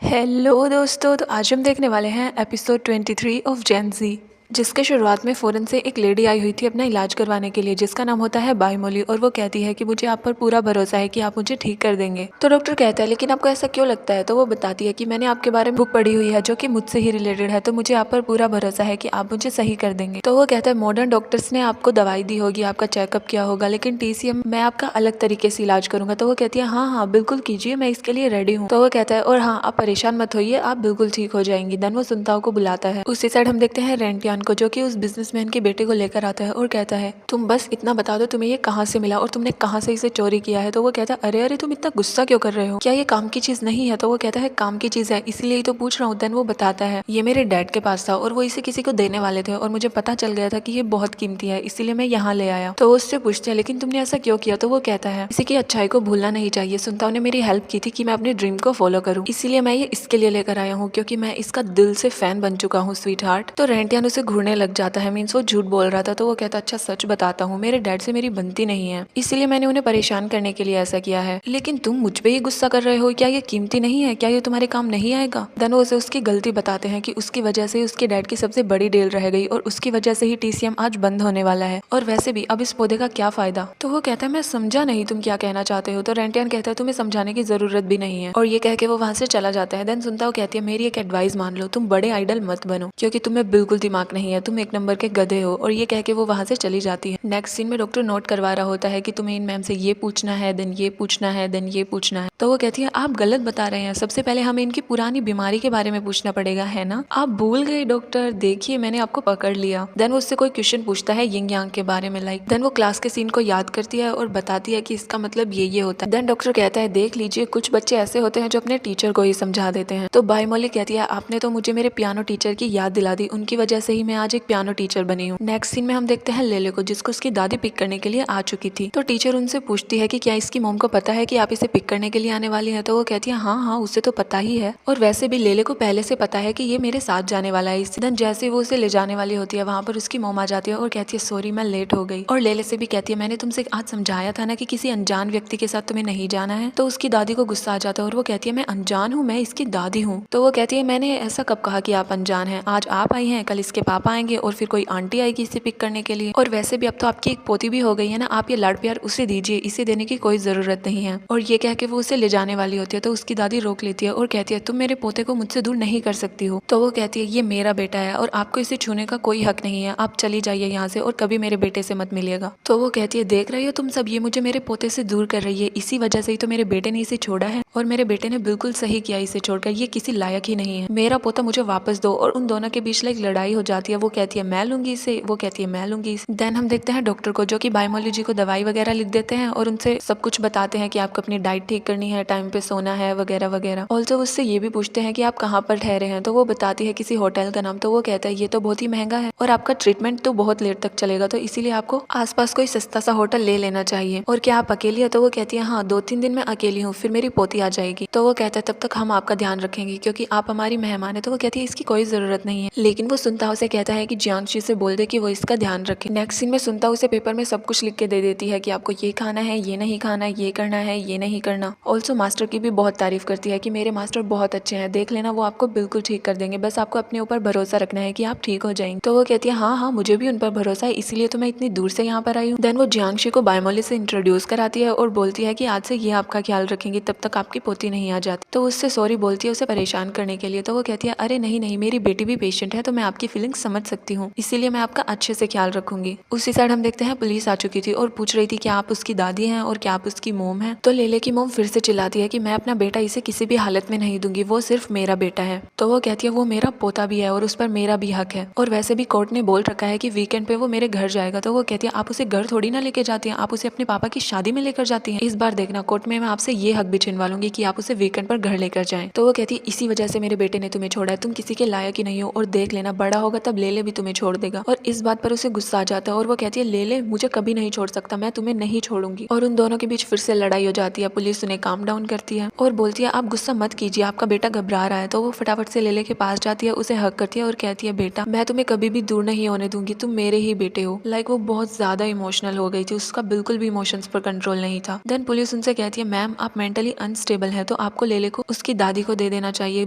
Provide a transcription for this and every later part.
Hello दोस्तों, तो आज हम देखने वाले हैं एपिसोड 23 ऑफ जेन ज़ी, जिसके शुरुआत में फ़ौरन से एक लेडी आई हुई थी अपना इलाज करवाने के लिए, जिसका नाम होता है बाई मोली। और वो कहती है कि मुझे आप पर पूरा भरोसा है कि आप मुझे ठीक कर देंगे। तो डॉक्टर कहता है लेकिन आपको ऐसा क्यों लगता है? तो वो बताती है कि मैंने आपके बारे में बुक पढ़ी हुई है जो कि मुझसे ही रिलेटेड है, तो मुझे आप पर पूरा भरोसा है कि आप मुझे सही कर देंगे। तो वो कहता है मॉडर्न डॉक्टर्स ने आपको दवाई दी होगी, आपका चेकअप किया होगा, लेकिन TCM मैं आपका अलग तरीके से इलाज करूंगा। तो वो कहती है हाँ हाँ बिल्कुल कीजिए, मैं इसके लिए रेडी हूँ। तो वो कहता है और हाँ, आप परेशान मत होइए, आप बिल्कुल ठीक हो जाएंगी। देन वो सुनताओ को बुलाता है। उसी साइड हम देखते हैं रेंटियान को, जो कि उस बिजनेसमैन के बेटे को लेकर आता है और कहता है तुम बस इतना बता दो तुम्हें ये कहाँ से मिला और तुमने कहाँ से इसे चोरी किया है। तो वो कहता है अरे अरे तुम इतना गुस्सा क्यों कर रहे हो, क्या ये काम की चीज नहीं है? तो वो कहता है काम की चीज है, इसीलिए ही तो पूछ रहा हूँ। देन वो बताता है ये मेरे डैड के पास था और वो इसे किसी को देने वाले थे और मुझे पता चल गया था कि ये बहुत कीमती है, इसीलिए मैं यहाँ ले आया। तो वो उससे पूछते हैं लेकिन तुमने ऐसा क्यों किया? तो वो कहता है किसी की अच्छाई को भूलना नहीं चाहिए। सुनताओ ने मेरी हेल्प की थी कि मैं अपने ड्रीम को फॉलो करूँ, इसीलिए मैं ये इसके लिए लेकर आया हूँ क्योंकि मैं इसका दिल से फैन बन चुका हूँ स्वीट हार्ट। तो रेंटियान उसे घूरने लग जाता है, मीन्स वो झूठ बोल रहा था। तो वो कहता अच्छा सच बताता हूँ, मेरे डैड से मेरी बनती नहीं है, इसीलिए मैंने उन्हें परेशान करने के लिए ऐसा किया है। लेकिन तुम मुझ पे ही गुस्सा कर रहे हो, क्या ये कीमती नहीं है? क्या ये तुम्हारे काम नहीं आएगा? देन वो उसे उसकी गलती बताते हैं कि उसकी वजह से उसके डैड की सबसे बड़ी डील रह गई और उसकी वजह से ही TCM आज बंद होने वाला है, और वैसे भी अब इस पौधे का क्या फायदा? तो वो कहता है मैं समझा नहीं तुम क्या कहना चाहते हो। तो रेंटियान कहता है तुम्हें समझाने की जरूरत भी नहीं है, और ये कह के वो वहां से चला जाता है। देन सुनताओ कहती है मेरी एक एडवाइस मान लो, तुम बड़े आइडल मत बनो क्योंकि तुम्हें बिल्कुल दिमाग नहीं है, तुम एक नंबर के गधे हो। और ये कह के वो वहां से चली जाती है। नेक्स्ट सीन में डॉक्टर नोट करवा रहा होता है कि तुम्हें इन मैम से ये पूछना है, देन ये पूछना है, देन ये पूछना है। तो वो कहती है आप गलत बता रहे हैं, सबसे पहले हमें इनकी पुरानी बीमारी के बारे में पूछना पड़ेगा, है ना? आप भूल गए डॉक्टर, देखिए मैंने आपको पकड़ लिया। देन वो उससे कोई क्वेश्चन पूछता है यिंग यांग के बारे में, लाइक। देन वो क्लास के सीन को याद करती है और बताती है कि इसका मतलब ये होता है। देन डॉक्टर कहता है देख लीजिए कुछ बच्चे ऐसे होते हैं जो अपने टीचर को ही समझा देते हैं। तो बाई मोली कहती है आपने तो मुझे मेरे पियानो टीचर की याद दिला दी, उनकी वजह से ही मैं आज एक पियानो टीचर बनी हूँ। नेक्स्ट सीन में हम देखते हैं लेले को, जिसको उसकी दादी पिक करने के लिए आ चुकी थी। तो टीचर उनसे पूछती है कि क्या इसकी मॉम को पता है कि आप इसे पिक करने के लिए आने वाली हैं? तो वो कहती है हाँ हाँ उसे तो पता ही है, और वैसे भी लेले को पहले से पता है कि ये मेरे साथ जाने वाला है। इस दिन जैसे वो उसे ले जाने वाली होती है, वहाँ पर उसकी मॉम आ जाती है और कहती है सॉरी मैं लेट हो गई। और लेले से भी कहती है मैंने तुमसे आज समझाया था ना कि किसी अनजान व्यक्ति के साथ तुम्हें नहीं जाना है। तो उसकी दादी को गुस्सा आ जाता है और वो कहती है मैं अनजान हूँ, मैं इसकी दादी हूँ। तो वो कहती है मैंने ऐसा कब कहा कि आप अनजान हैं? आज आप आई हैं, कल इसके पापा आएंगे और फिर कोई आंटी आएगी इसे पिक करने के लिए, और वैसे भी अब तो आपकी एक पोती भी हो गई है ना, आप ये लाड़ प्यार उसे दीजिए, इसे देने की कोई जरूरत नहीं है। और ये कह के वो उसे ले जाने वाली होती है। तो उसकी दादी रोक लेती है और कहती है तुम मेरे पोते को मुझसे दूर नहीं कर सकती हो। तो वो कहती है ये मेरा बेटा है और आपको इसे छूने का कोई हक नहीं है, आप चली जाइए यहाँ से और कभी मेरे बेटे से मत मिलिएगा। तो वो कहती है देख रही हो तुम सब, ये मुझे मेरे पोते से दूर कर रही है, इसी वजह से ही तो मेरे बेटे ने इसे छोड़ा है, और मेरे बेटे ने बिल्कुल सही किया इसे छोड़कर, ये किसी लायक ही नहीं है, मेरा पोता मुझे वापस दो। और उन दोनों के बीच एक लड़ाई हो जाती है। वो कहती है मैं लूंगी इसे, वो कहती है मैं लूंगी इसे। देन हम देखते हैं डॉक्टर को, जो कि बाई मोली जी को दवाई वगैरह लिख देते हैं और उनसे सब कुछ बताते हैं कि आपको अपनी डाइट ठीक करनी है, टाइम पे सोना है वगैरह वगैरह। ऑल्सो उससे ये भी पूछते हैं कि आप कहाँ पर ठहरे हैं। तो वो बताती है किसी होटल का नाम। तो वो कहता है ये तो बहुत ही महंगा है और आपका ट्रीटमेंट तो बहुत लेट तक चलेगा, तो इसीलिए आपको आसपास कोई सस्ता सा होटल ले लेना चाहिए। और क्या आप अकेली है? तो वो कहती है हाँ 2-3 दिन मैं अकेली हूँ, फिर मेरी पोती आ जाएगी। तो वो कहता है तब तक हम आपका ध्यान रखेंगे क्योंकि आप हमारी मेहमान है। तो वो कहती है इसकी कोई जरूरत नहीं है, लेकिन वो सुनताओ से कहता है कि जियांगशी से बोल दे कि वो इसका ध्यान रखे। नेक्स्ट सीन में सुनताओ उसे पेपर में सब कुछ लिख के दे देती है कि आपको ये खाना है, ये नहीं खाना, ये करना है, ये नहीं करना। ऑल्सो मास्टर की भी बहुत तारीफ करती है कि मेरे मास्टर बहुत अच्छे हैं, देख लेना वो आपको बिल्कुल ठीक कर देंगे, बस आपको अपने ऊपर भरोसा रखना है कि आप ठीक हो जाएंगे। तो वो कहती है हाँ हाँ मुझे भी उन पर भरोसा है, इसीलिए तो मैं इतनी दूर से यहाँ पर आई हूँ। देन वो जियांगशी को बाई मोली से इंट्रोड्यूस कराती है और बोलती है कि आज से ये आपका ख्याल रखेंगी, तब तक आपकी पोती नहीं आ जाती। तो उससे सॉरी बोलती है उसे परेशान करने के लिए। तो वो कहती है अरे नहीं नहीं, मेरी बेटी भी पेशेंट है तो मैं आपकी फीलिंग्स समझ सकती हूँ, इसीलिए मैं आपका अच्छे से ख्याल रखूंगी। उसी साइड हम देखते हैं पुलिस आ चुकी थी और पूछ रही थी कि आप उसकी दादी हैं और क्या आप उसकी मोम हैं। तो लेले की मोम फिर से चिल्लाती है कि मैं अपना बेटा इसे किसी भी हालत में नहीं दूंगी, वो सिर्फ मेरा बेटा है। तो वो कहती है वो मेरा पोता भी है और उस पर मेरा भी हक है, और वैसे भी कोर्ट ने बोल रखा है कि वीकेंड पे वो मेरे घर जाएगा। तो वो कहती है आप उसे घर थोड़ी ना लेके जाती हैं, आप उसे अपने पापा की शादी में लेकर जाती हैं। इस बार देखना कोर्ट में मैं आपसे ये हक भी छिनवा लूंगी कि आप उसे वीकेंड पर घर लेकर जाएं। तो वो कहती है इसी वजह से मेरे बेटे ने तुम्हें छोड़ा है, तुम किसी के लायक ही नहीं हो, और देख लेना बड़ा होगा तब लेले भी तुम्हें छोड़ देगा। और इस बात पर उसे गुस्सा आ जाता है और वो कहती है लेले मुझे कभी नहीं छोड़ सकता, मैं तुम्हें नहीं छोड़ूंगी। और उन दोनों के बीच फिर से लड़ाई हो जाती है। पुलिस उन्हें काम डाउन करती है और बोलती है आप गुस्सा मत कीजिए, आपका बेटा घबरा रहा है। तो वो फटाफट से लेले के पास जाती है, उसे हक करती है और कहती है बेटा मैं तुम्हें कभी भी दूर नहीं होने दूंगी, तुम मेरे ही बेटे हो। लाइक वो बहुत ज्यादा इमोशनल हो गई थी, उसका बिल्कुल भी इमोशंस पर कंट्रोल नहीं था। देन पुलिस उनसे कहती है मैम आप मेंटली अनस्टेबल है तो आपको लेले को उसकी दादी को दे देना चाहिए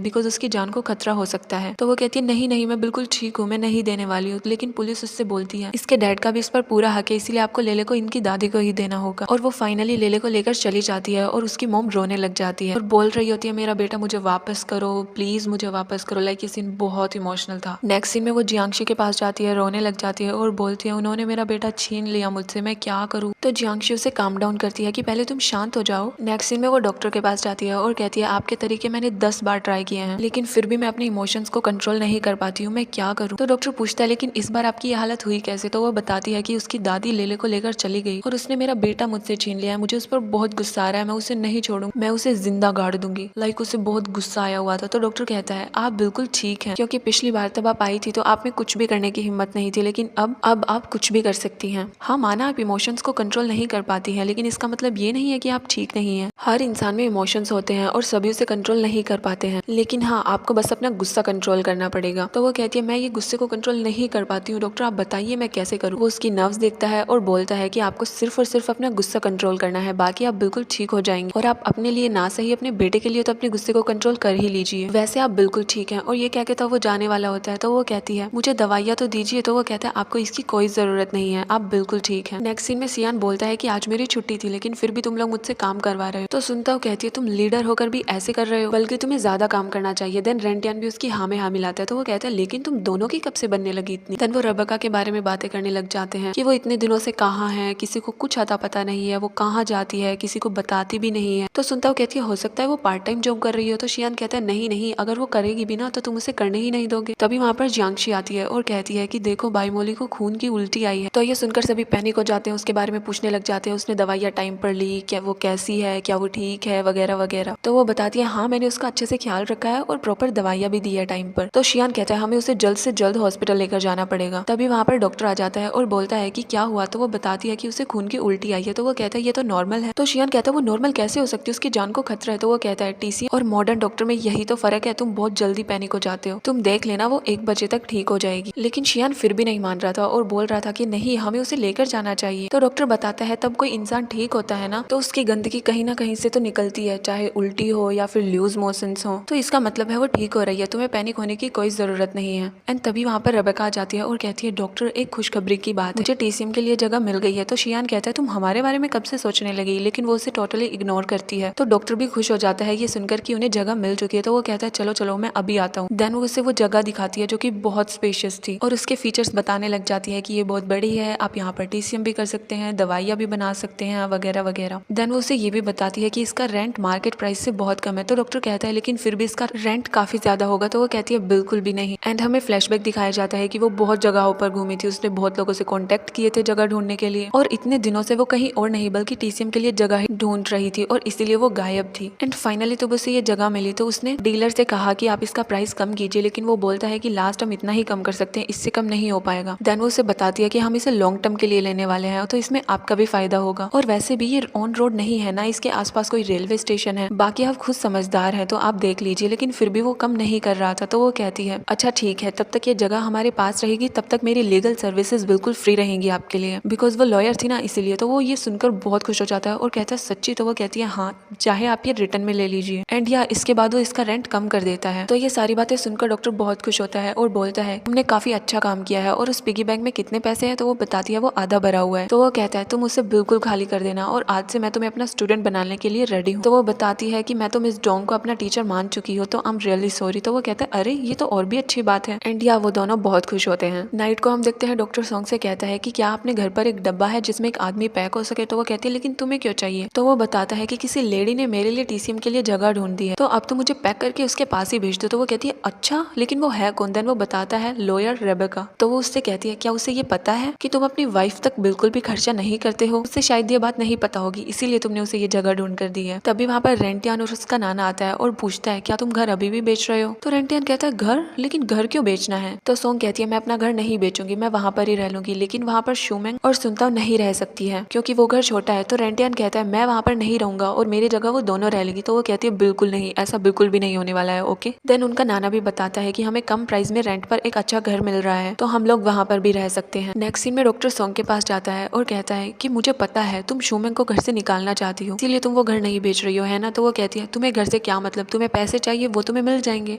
बिकॉज उसकी जान को खतरा हो सकता है। तो वो कहती है नहीं नहीं मैं बिल्कुल ठीक हूँ, मैं नहीं देने वाली हूँ। लेकिन पुलिस उससे बोलती है इसके डैड का भी इस पर पूरा हक है, इसीलिए आपको लेले को इनकी दादी को ही देना होगा। और वो फाइनली लेले को लेकर चली जाती है और उसकी मोम रोने लग जाती है और बोल रही होती है मेरा बेटा मुझे वापस करो, प्लीज मुझे वापस करो। लाइक ये सीन बहुत इमोशनल था। नेक्स्ट सीन में वो जियांशी के पास जाती है, रोने लग जाती है और बोलती है उन्होंने मेरा बेटा छीन लिया मुझसे, मैं क्या करूँ। तो जियांशी उसे काम डाउन करती है कि पहले तुम शांत हो जाओ। नेक्स्ट सीन में वो डॉक्टर के पास जाती है और कहती है आपके तरीके मैंने 10 बार ट्राई किए हैं लेकिन फिर भी मैं अपने इमोशंस को कंट्रोल नहीं कर पाती हूँ, मैं क्या करूँ। तो डॉक्टर पूछता है लेकिन इस बार आपकी ये हालत हुई कैसे। तो वो बताती है कि उसकी दादी लेले को लेकर चली गई और उसने मेरा बेटा मुझसे छीन लिया है, मुझे उस पर बहुत गुस्सा आ रहा है, मैं उसे नहीं छोड़ूंगी, मैं उसे जिंदा गाड़ दूंगी। लाइक उसे बहुत गुस्सा आया हुआ था। तो डॉक्टर कहता है आप बिल्कुल ठीक हैं क्योंकि पिछली बार तब आप आई थी तो आप में कुछ भी करने की हिम्मत नहीं थी, लेकिन अब आप कुछ भी कर सकती हैं। हाँ माना आप इमोशंस को कंट्रोल नहीं कर पाती हैं लेकिन इसका मतलब ये नहीं है कि आप ठीक नहीं है। हर इंसान में इमोशंस होते हैं और सभी उसे कंट्रोल नहीं कर पाते हैं, लेकिन हाँ आपको बस अपना गुस्सा कंट्रोल करना पड़ेगा। तो वो कहती है मैं ये गुस्से को कंट्रोल नहीं कर पाती हूँ डॉक्टर, आप बताइए मैं कैसे करूँ। वो उसकी नर्व्स देखता है और बोलता है कि आपको सिर्फ और सिर्फ अपना गुस्सा कंट्रोल करना है, बाकी आप बिल्कुल ठीक हो जाएंगे। और आप अपने लिए ना सही अपने बेटे के लिए तो अपने गुस्से को कंट्रोल कर ही लीजिए, वैसे आप बिल्कुल ठीक है। और ये क्या कहता है वो जाने वाला होता है। तो वो कहती है मुझे दवाइयाँ तो दीजिए। तो वो कहता है आपको इसकी कोई जरूरत नहीं है, आप बिल्कुल ठीक है। नेक्स्ट सीन में सियान बोलता है कि आज मेरी छुट्टी थी लेकिन फिर भी तुम लोग मुझसे काम करवा रहे हो। तो सुनता हूँ कहती है तुम लीडर होकर भी ऐसे कर रहे हो, बल्कि तुम्हें ज्यादा काम करना चाहिए। देन रेंटियन भी उसकी हाँ में हाँ मिलाता है। तो वो कहता है लेकिन तुम दोनों की कब से बनने लगी इतनी। देन वो रबका के बारे में बातें करने लग जाते हैं कि वो इतने दिनों से कहाँ है, किसी को कुछ अता पता नहीं है, वो कहाँ जाती है किसी को बताती भी नहीं है। तो सुनता हूँ कहती है हो सकता है वो पार्ट टाइम जॉब कर रही हो। तो शियान कहता है नहीं नहीं अगर वो करेगी भी ना तो तुम उसे करने ही नहीं दोगे। तभी वहाँ पर जियांशी आती है और कहती है कि देखो बाईमोली को खून की उल्टी आई है। तो ये सुनकर सभी पैनिक हो जाते हैं, उसके बारे में पूछने लग जाते हैं उसने दवाइयाँ टाइम पर ली, क्या वो कैसी है, क्या वो ठीक है वगैरह वगैरह। तो वो बताती है हाँ मैंने उसका अच्छे से ख्याल रखा है और प्रॉपर दवाइयाँ भी दी है टाइम पर। तो शियान कहता है हमें उसे जल्द से जल्द हॉस्पिटल लेकर जाना पड़ेगा। तभी वहाँ पर डॉक्टर आ जाता है और बोलता है कि क्या हुआ। तो वो बताती है कि उसे खून की उल्टी आई है। तो वो कहता है ये तो नॉर्मल है। तो शियान कहता है वो नॉर्मल कैसे हो सकती है, उसकी जान को खतरा है। तो वो कहता है टीसी और मॉडर्न डॉक्टर में यही तो फर्क है, तुम बहुत जल्दी पैनिक हो जाते हो, तुम देख लेना वो 1 बजे तक ठीक हो जाएगी। लेकिन शियान फिर भी नहीं मान रहा था और बोल रहा था कि नहीं हमें उसे लेकर जाना चाहिए। तो डॉक्टर बताता है तब कोई इंसान ठीक होता है ना तो उसकी गंदगी कहीं ना कहीं से तो निकलती है, चाहे उल्टी हो या फिर लूज मोशंस हो, तो इसका मतलब है वो ठीक हो रही है, तुम्हें पैनिक होने की कोई जरूरत नहीं है। एंड तभी वहाँ पर रबेका आ जाती है और कहती है डॉक्टर एक खुशखबरी की बात है, मुझे टीसीएम के लिए जगह मिल गई है। तो शियान कहता है तुम हमारे बारे में कब से सोचने लगी, लेकिन वो उसे टोटली इग्नोर करती है। तो डॉक्टर भी खुश हो जाता है ये सुनकर कि उन्हें जगह मिल चुकी है। तो वो कहता है चलो चलो मैं अभी आता हूँ। देन वो उसे वो जगह दिखाती है जो कि बहुत स्पेशियस थी और उसके फीचर्स बताने लग जाती है कि ये बहुत बड़ी है, आप यहाँ पर टीसीएम भी कर सकते हैं, दवाइयाँ भी बना सकते हैं वगैरह वगैरह। देन वो उसे ये भी बताती है कि इसका रेंट मार्केट प्राइस से बहुत कम है। तो डॉक्टर कहता है लेकिन फिर भी इसका रेंट काफी ज्यादा होगा। तो वो कहती है बिल्कुल भी नहीं। एंड हमें फ्लैशबैक दिखाया जाता है कि वो बहुत जगहों पर घूमी थी, उसने बहुत लोगों से कॉन्टेक्ट किए थे जगह ढूंढने के लिए और इतने दिनों से वो कहीं और नहीं बल्कि टीसीएम के लिए जगह ही ढूंढ रही थी और इसीलिए वो गायब थी। एंड फाइनली तो उसे ये जगह मिली तो उसने डीलर से कहा कि आप इसका प्राइस कम कीजिए, लेकिन वो बोलता है कि लास्ट हम इतना ही कम कर सकते हैं, इससे कम नहीं हो पाएगा। देन वो उसे बताती है कि हम इसे लॉन्ग टर्म के लिए लेने वाले हैं तो इसमें आपका भी फायदा होगा और वैसे भी ये ऑन रोड नहीं है ना, इसके आसपास कोई रेलवे स्टेशन है, बाकी आप खुद समझदार हैं तो आप देख लीजिए। लेकिन फिर भी वो कम नहीं कर रहा था। तो वो कहती है अच्छा ठीक है, तब तक ये जगह हमारे पास रहेगी, तब तक मेरी लीगल सर्विसेज बिल्कुल फ्री रहेंगी आपके लिए, बिकॉज वो लॉयर थी ना इसीलिए। तो वो ये सुनकर बहुत खुश हो जाता है और कहता है सच्ची। तो वो कहती है हाँ चाहे आप ये रिटर्न में ले लीजिए एंड या इसके बाद वो इसका रेंट कम कर देता है। तो ये सारी बातें सुनकर डॉक्टर बहुत खुश होता है और बोलता है तुमने काफी अच्छा काम किया है। और उस पिगी बैंक में कितने पैसे हैं। तो वो बताती है वो आधा भरा हुआ है। तो वो कहता है तुम उसे बिल्कुल खाली कर देना और आज से मैं तुम्हें अपना स्टूडेंट बनाने के लिए रेडी हूँ। तो वो बताती है कि मैं तो मिस डोंग को अपना टीचर मान चुकी हूँ, तो आई एम रियली सॉरी। तो वो कहता है अरे ये तो और भी अच्छी बात है। एंड या वो दोनों बहुत खुश होते हैं। नाइट को हम देखते हैं डॉक्टर सॉन्ग से कहता है कि क्या आपने घर पर एक डब्बा है जिसमें एक आदमी पैक हो सके। तो वो कहती है लेकिन तुम्हें क्यों चाहिए। तो वो बताता है कि किसी लेडी ने मेरे लिए टीसीएम के लिए जगह ढूंढ दी है, तो अब तो मुझे पैक करके उसके पास ही भेज दो। तो वो कहती है अच्छा लेकिन वो है कौन। देन वो बताता है लॉयर रेबेका। तो वो उससे कहती है क्या उसे ये पता है कि तुम अपनी वाइफ तक बिल्कुल भी खर्चा नहीं करते हो। उससे शायद ये बात नहीं पता होगी इसीलिए तुमने उसे ये जगह ढूंढ कर दी है। तभी वहाँ पर रेंटियन और उसका नाना आता है और पूछता है क्या तुम घर अभी भी बेच रहे हो। तो रेंटियन कहता है घर, लेकिन घर क्यों बेचना है। हैं। तो सोंग कहती है मैं अपना घर नहीं बेचूंगी, मैं वहाँ पर ही रह लूंगी, लेकिन वहाँ पर शुमेंग और सुनताओ नहीं रह सकती है क्योंकि वो घर छोटा है। तो रेंटियान कहता है मैं वहाँ पर नहीं रहूंगा और मेरी जगह वो दोनों रह लेंगी। तो वो कहती है बिल्कुल नहीं, ऐसा बिल्कुल भी नहीं होने वाला है, ओके। देन उनका नाना भी बताता है कि हमें कम प्राइस में रेंट पर एक अच्छा घर मिल रहा है, तो हम लोग वहाँ पर भी रह सकते हैं। नेक्स्ट सीन में डॉक्टर सोंग के पास जाता है और कहता है कि मुझे पता है तुम शुमेंग को घर से निकालना चाहती हो, इसीलिए तुम वो घर नहीं बेच रही हो, है ना। तो वो कहती है तुम्हें घर से क्या मतलब, तुम्हें पैसे चाहिए वो तुम्हें मिल जाएंगे।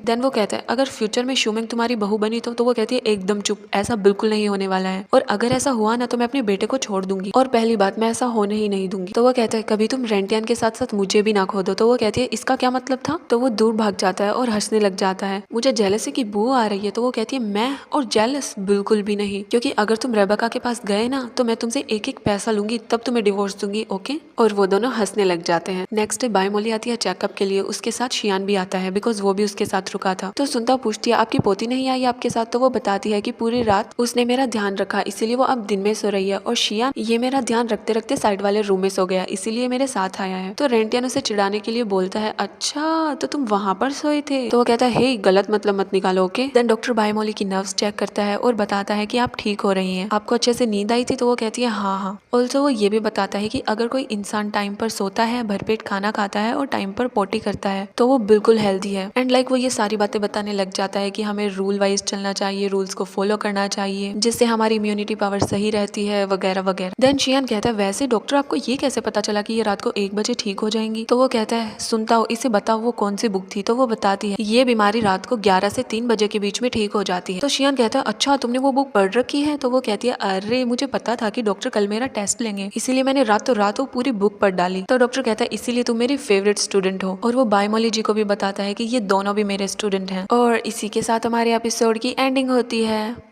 देन वो कहता है अगर फ्यूचर में शुमेंग तुम्हारी बहू बनी तो वो कहती है एकदम चुप, ऐसा बिल्कुल नहीं होने वाला है, और अगर ऐसा हुआ ना तो मैं अपने बेटे को छोड़ दूंगी, और पहली बात मैं ऐसा होने ही नहीं दूंगी। तो वो कहता है कभी तुम रेंटियन के साथ साथ मुझे भी ना खो दो। तो वो कहती है इसका क्या मतलब था। तो वो दूर भाग जाता है और हंसने लग जाता है। मुझे जेलसी की बू आ रही है। तो वो कहती है मैं और जेलस, बिल्कुल भी नहीं, क्योंकि अगर तुम रेबेका के पास गए ना तो मैं तुमसे एक एक पैसा लूंगी, तब तुम्हें डिवोर्स दूंगी, ओके। और वो दोनों हंसने लग जाते हैं। नेक्स्ट डे बायमोली आती है चेकअप के लिए, उसके साथ शियान भी आता है बिकॉज वो भी उसके साथ रुका था। तो सुनता पूछती है आपकी पोती नहीं आई आपके साथ। तो वो बताती है कि पूरी रात उसने मेरा ध्यान रखा, इसीलिए वो अब दिन में सो रही है, और शियान ये मेरा ध्यान रखते रखते साइड वाले रूम में सो गया, इसीलिए मेरे साथ आया है। तो रेंटियन उसे चिढ़ाने के लिए बोलता है अच्छा तो तुम वहां पर सोए थे। तो वो कहता है हे गलत मतलब मत निकालो, ओके। देन डॉक्टर बायमोली की नर्व्स चेक करता है और बताता है कि आप ठीक हो रही हैं, आपको अच्छे से नींद आई थी। तो वो कहती है हाँ हाँ। ऑल्सो वो ये भी बताता है कि अगर कोई इंसान टाइम पर सोता है, भरपेट खाना खाता है और टाइम पर पोटी करता है तो वो बिल्कुल हेल्दी है। एंड लाइक वो ये सारी बातें बताने लग जाता है कि हमें रूल वाइज चलना चाहिए, रूल्स को फॉलो करना चाहिए, जिससे हमारी इम्यूनिटी पावर सही रहती है, वगैरह वगैरह। देन शियान कहता है वैसे डॉक्टर आपको ये कैसे पता चला कि ये रात को 1 बजे ठीक हो जाएंगी। तो वो कहता है सुनता हो, इसे बताओ वो कौन सी बुक थी। तो वो बताती है ये बीमारी रात को 11 से 3 बजे के बीच में ठीक हो जाती है। तो शियान कहता है अच्छा तुमने वो बुक पढ़ रखी है। तो वो कहती है अरे मुझे पता था कि डॉक्टर कल मेरा टेस्ट लेंगे, इसीलिए मैंने रातों रात वो पूरी बुक पढ़ डाली। तो डॉक्टर कहता है इसीलिए तुम मेरी फेवरेट स्टूडेंट हो। और वो बायमोली जी को भी बताता है कि ये दोनों भी मेरे स्टूडेंट हैं। और इसी के साथ हमारे एपिसोड की एंडिंग होती है।